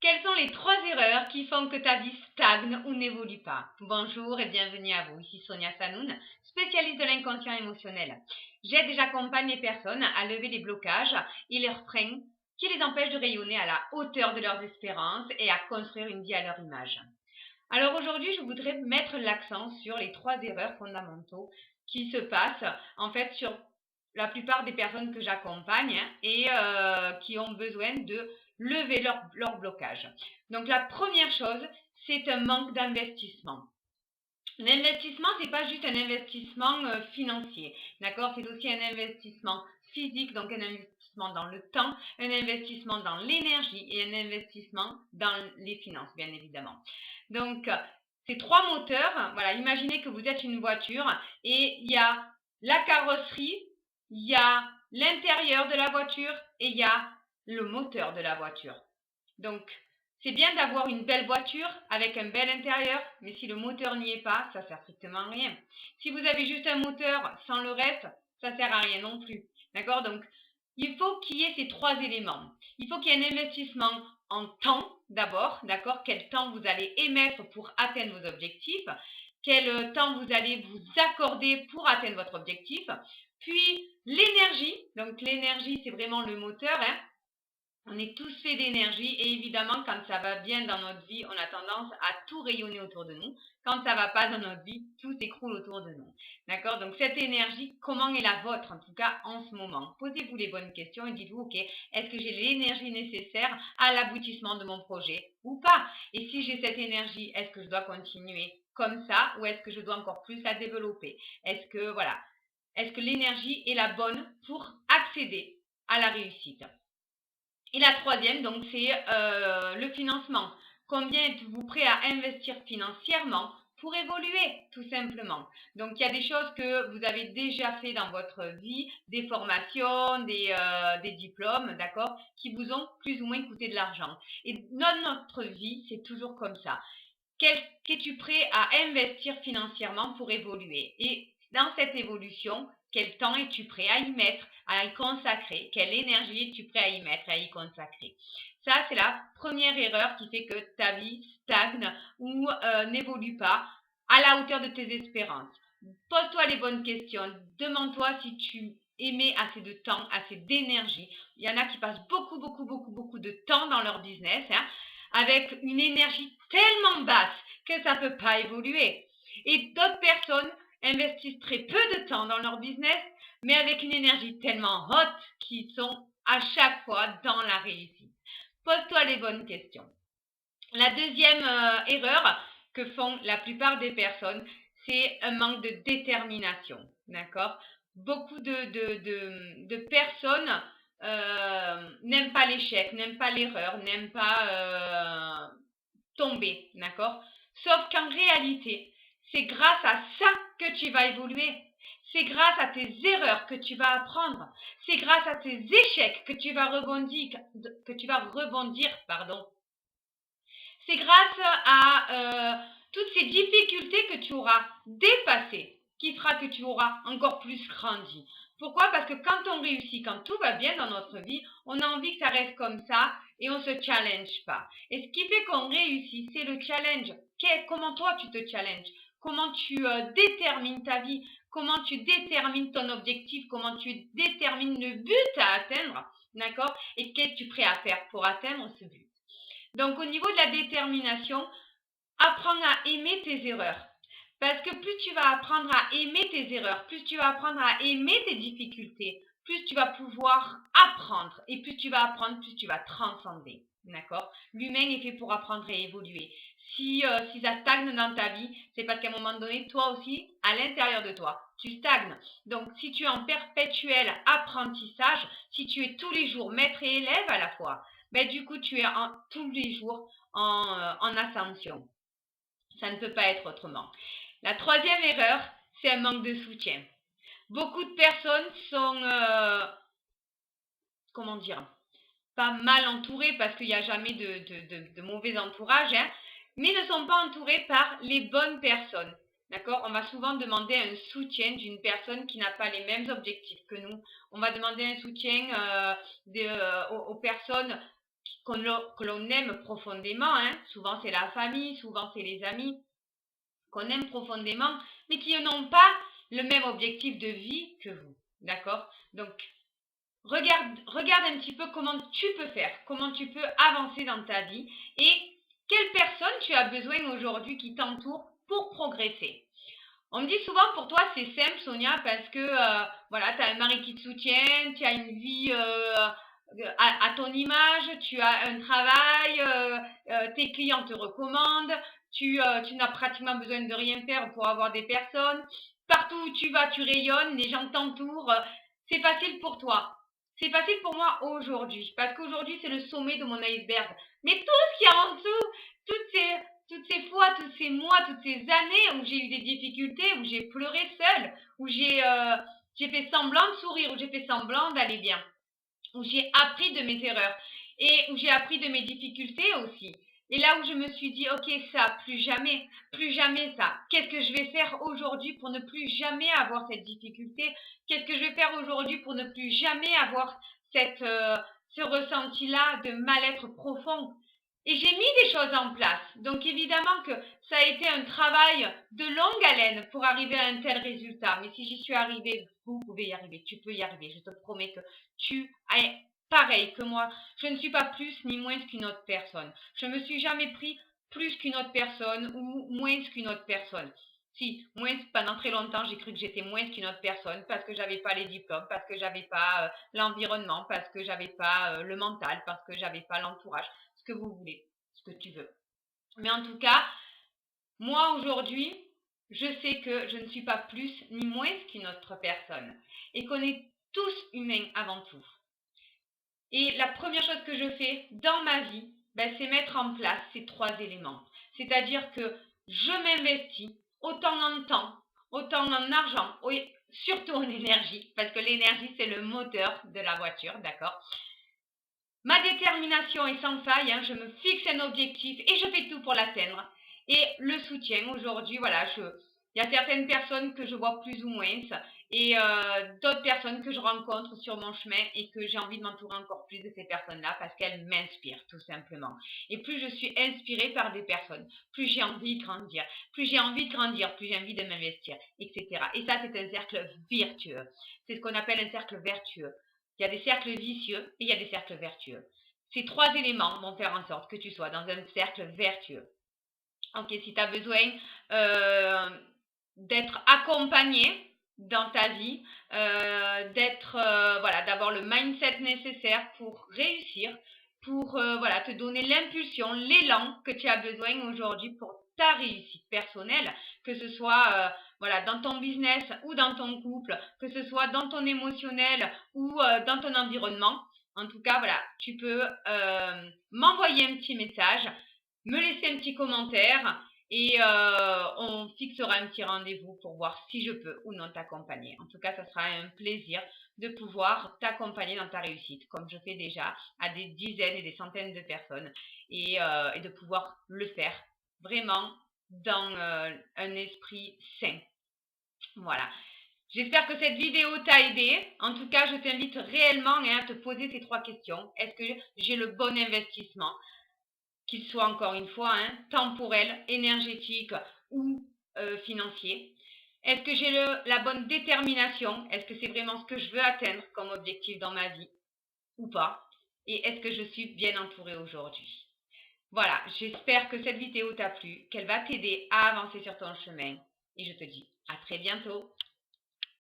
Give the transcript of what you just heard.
Quelles sont les 3 erreurs qui font que ta vie stagne ou n'évolue pas? Bonjour et bienvenue à vous, ici Sonia Sanoun, spécialiste de l'inconscient émotionnel. J'aide et j'accompagne les personnes à lever les blocages et leurs freins qui les empêchent de rayonner à la hauteur de leurs espérances et à construire une vie à leur image. Alors aujourd'hui, je voudrais mettre l'accent sur les 3 erreurs fondamentaux qui se passent en fait sur la plupart des personnes que j'accompagne et qui ont besoin de lever leur blocage. Donc la première chose, c'est un manque d'investissement. L'investissement, c'est pas juste un investissement financier, d'accord? C'est aussi un investissement physique, donc un investissement dans le temps, un investissement dans l'énergie et un investissement dans les finances, bien évidemment. Donc, ces 3 moteurs, voilà, imaginez que vous êtes une voiture et il y a la carrosserie, il y a l'intérieur de la voiture et il y a le moteur de la voiture. Donc, c'est bien d'avoir une belle voiture avec un bel intérieur, mais si le moteur n'y est pas, ça sert strictement à rien. Si vous avez juste un moteur sans le reste, ça sert à rien non plus. D'accord? Donc, il faut qu'il y ait ces 3 éléments. Il faut qu'il y ait un investissement en temps d'abord, d'accord? Quel temps vous allez émettre pour atteindre vos objectifs, quel temps vous allez vous accorder pour atteindre votre objectif, puis l'énergie. Donc l'énergie, c'est vraiment le moteur, hein. On est tous faits d'énergie et évidemment, quand ça va bien dans notre vie, on a tendance à tout rayonner autour de nous. Quand ça va pas dans notre vie, tout s'écroule autour de nous. D'accord? Donc, cette énergie, comment est la vôtre, en tout cas en ce moment? Posez-vous les bonnes questions et dites-vous, ok, est-ce que j'ai l'énergie nécessaire à l'aboutissement de mon projet ou pas? Et si j'ai cette énergie, est-ce que je dois continuer comme ça ou est-ce que je dois encore plus la développer? Est-ce que, voilà, est-ce que l'énergie est la bonne pour accéder à la réussite? Et la troisième, donc, c'est le financement. Combien êtes-vous prêt à investir financièrement pour évoluer, tout simplement? Donc, il y a des choses que vous avez déjà fait dans votre vie, des formations, des diplômes, d'accord, qui vous ont plus ou moins coûté de l'argent. Et dans notre vie, c'est toujours comme ça. Qu'es-tu prêt à investir financièrement pour évoluer? Et dans cette évolution, quel temps es-tu prêt à y mettre, à y consacrer? Quelle énergie es-tu prêt à y mettre, à y consacrer? Ça, c'est la première erreur qui fait que ta vie stagne ou n'évolue pas à la hauteur de tes espérances. Pose-toi les bonnes questions. Demande-toi si tu émets assez de temps, assez d'énergie. Il y en a qui passent beaucoup de temps dans leur business, hein, avec une énergie tellement basse que ça ne peut pas évoluer. Et d'autres personnes investissent très peu de temps dans leur business, mais avec une énergie tellement haute qu'ils sont à chaque fois dans la réussite. Pose-toi les bonnes questions. La deuxième erreur que font la plupart des personnes, c'est un manque de détermination. D'accord? Beaucoup de personnes n'aiment pas l'échec, n'aiment pas l'erreur, n'aiment pas tomber. D'accord? Sauf qu'en réalité, c'est grâce à ça que tu vas évoluer. C'est grâce à tes erreurs que tu vas apprendre. C'est grâce à tes échecs que tu vas rebondir, pardon. C'est grâce à toutes ces difficultés que tu auras dépassées qui fera que tu auras encore plus grandi. Pourquoi? Parce que quand on réussit, quand tout va bien dans notre vie, on a envie que ça reste comme ça et on ne se challenge pas. Et ce qui fait qu'on réussit, c'est le challenge. Comment toi tu te challenges? Comment tu détermines ta vie? Comment tu détermines ton objectif? Comment tu détermines le but à atteindre? D'accord? Et qu'est-ce que tu es prêt à faire pour atteindre ce but? Donc, au niveau de la détermination, apprends à aimer tes erreurs. Parce que plus tu vas apprendre à aimer tes erreurs, plus tu vas apprendre à aimer tes difficultés, plus tu vas pouvoir apprendre. Et plus tu vas apprendre, plus tu vas transcender. D'accord? L'humain est fait pour apprendre et évoluer. Si ça stagne dans ta vie, c'est parce qu'à un moment donné, toi aussi, à l'intérieur de toi, tu stagnes. Donc, si tu es en perpétuel apprentissage, si tu es tous les jours maître et élève à la fois, ben, du coup, tu es tous les jours en ascension. Ça ne peut pas être autrement. La troisième erreur, c'est un manque de soutien. Beaucoup de personnes sont, comment dire, pas mal entourées parce qu'il n'y a jamais de mauvais entourage, hein, mais ne sont pas entourées par les bonnes personnes. D'accord? On va souvent demander un soutien d'une personne qui n'a pas les mêmes objectifs que nous. On va demander un soutien aux personnes que l'on aime profondément, hein. Souvent c'est la famille, souvent c'est les amis qu'on aime profondément, mais qui n'ont pas le même objectif de vie que vous. D'accord? Donc, regarde un petit peu comment tu peux faire, comment tu peux avancer dans ta vie et quelle personne tu as besoin aujourd'hui qui t'entoure pour progresser. On me dit souvent pour toi c'est simple Sonia parce que voilà, tu as un mari qui te soutient, tu as une vie à ton image, tu as un travail, tes clients te recommandent, tu n'as pratiquement besoin de rien faire pour avoir des personnes. Partout où tu vas, tu rayonnes, les gens t'entourent. C'est facile pour toi. C'est facile pour moi aujourd'hui parce qu'aujourd'hui c'est le sommet de mon iceberg. Mais tout ce qu'il y a en dessous, toutes ces fois, tous ces mois, toutes ces années où j'ai eu des difficultés, où j'ai pleuré seule, où j'ai fait semblant de sourire, où j'ai fait semblant d'aller bien, où j'ai appris de mes erreurs et où j'ai appris de mes difficultés aussi. Et là où je me suis dit, ok, ça, plus jamais ça. Qu'est-ce que je vais faire aujourd'hui pour ne plus jamais avoir cette difficulté? Qu'est-ce que je vais faire aujourd'hui pour ne plus jamais avoir ce ressenti-là de mal-être profond? Et j'ai mis des choses en place. Donc évidemment que ça a été un travail de longue haleine pour arriver à un tel résultat. Mais si j'y suis arrivée, vous pouvez y arriver. Tu peux y arriver. Je te promets que tu es pareil que moi. Je ne suis pas plus ni moins qu'une autre personne. Je ne me suis jamais pris plus qu'une autre personne ou moins qu'une autre personne. Si, moins, pendant très longtemps, j'ai cru que j'étais moins qu'une autre personne parce que j'avais pas les diplômes, parce que j'avais pas l'environnement, parce que j'avais pas le mental, parce que j'avais pas l'entourage, ce que vous voulez, ce que tu veux. Mais en tout cas, moi aujourd'hui, je sais que je ne suis pas plus ni moins qu'une autre personne et qu'on est tous humains avant tout. Et la première chose que je fais dans ma vie, c'est mettre en place ces trois éléments. C'est-à-dire que je m'investis autant en temps, autant en argent, oui, surtout en énergie, parce que l'énergie, c'est le moteur de la voiture, d'accord? Ma détermination est sans faille, hein, je me fixe un objectif et je fais tout pour l'atteindre. Et le soutien, aujourd'hui, voilà, il y a certaines personnes que je vois plus ou moins et d'autres personnes que je rencontre sur mon chemin et que j'ai envie de m'entourer encore plus de ces personnes-là parce qu'elles m'inspirent tout simplement. Et plus je suis inspirée par des personnes, plus j'ai envie de grandir, plus j'ai envie de grandir, plus j'ai envie de m'investir, etc. Et ça, c'est un cercle vertueux. C'est ce qu'on appelle un cercle vertueux. Il y a des cercles vicieux et il y a des cercles vertueux. Ces trois éléments vont faire en sorte que tu sois dans un cercle vertueux. Ok, si tu as besoin d'être accompagné dans ta vie, voilà, d'avoir le mindset nécessaire pour réussir, pour voilà, te donner l'impulsion, l'élan que tu as besoin aujourd'hui pour ta réussite personnelle, que ce soit voilà, dans ton business ou dans ton couple, que ce soit dans ton émotionnel ou dans ton environnement. En tout cas, voilà, tu peux m'envoyer un petit message, me laisser un petit commentaire et on fixera un petit rendez-vous pour voir si je peux ou non t'accompagner. En tout cas, ça sera un plaisir de pouvoir t'accompagner dans ta réussite, comme je fais déjà à des dizaines et des centaines de personnes, et de pouvoir le faire vraiment dans un esprit sain. Voilà. J'espère que cette vidéo t'a aidé. En tout cas, je t'invite réellement à te poser ces trois questions. Est-ce que j'ai le bon investissement? Qu'il soit encore une fois temporel, énergétique ou financier. Est-ce que j'ai la bonne détermination? Est-ce que c'est vraiment ce que je veux atteindre comme objectif dans ma vie ou pas? Et est-ce que je suis bien entourée aujourd'hui? Voilà, j'espère que cette vidéo t'a plu, qu'elle va t'aider à avancer sur ton chemin. Et je te dis à très bientôt.